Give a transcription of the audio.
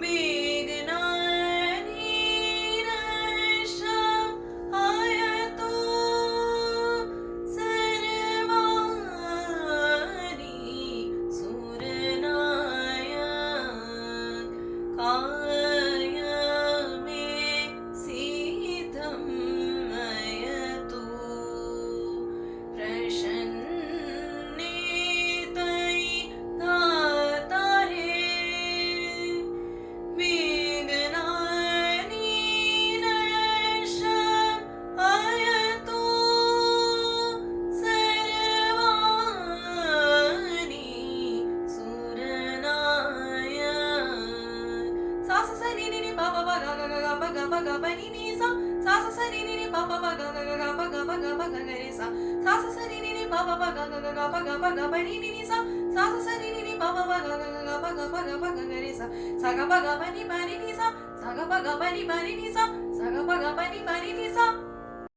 विघ्नानिरशयतु सर्वाणि सुरनायक काय मे सिद्धं मयतु प्रसन्नेतै दातारे विघ्नानिरशयतु सर्वाणि सुरनायक सा सा सा नी नी नी पा पा पा गा गा गा गा पा गा पा गा पा नी नी सा सा सा सा नी नी नी पा पा पा गा गा गा गा पा गा गा गा रे सा सा सा सा नी नी नी पा पा पा गा गा गा पा गा पा नी नी नी सा सा सा सा नी नी नी पा पा पा गा गा गा पा गा पा रे सा सा गा पा गा पा नी सा सा गा पा गा पा नी सा सा गा पा गा पा नी नी सा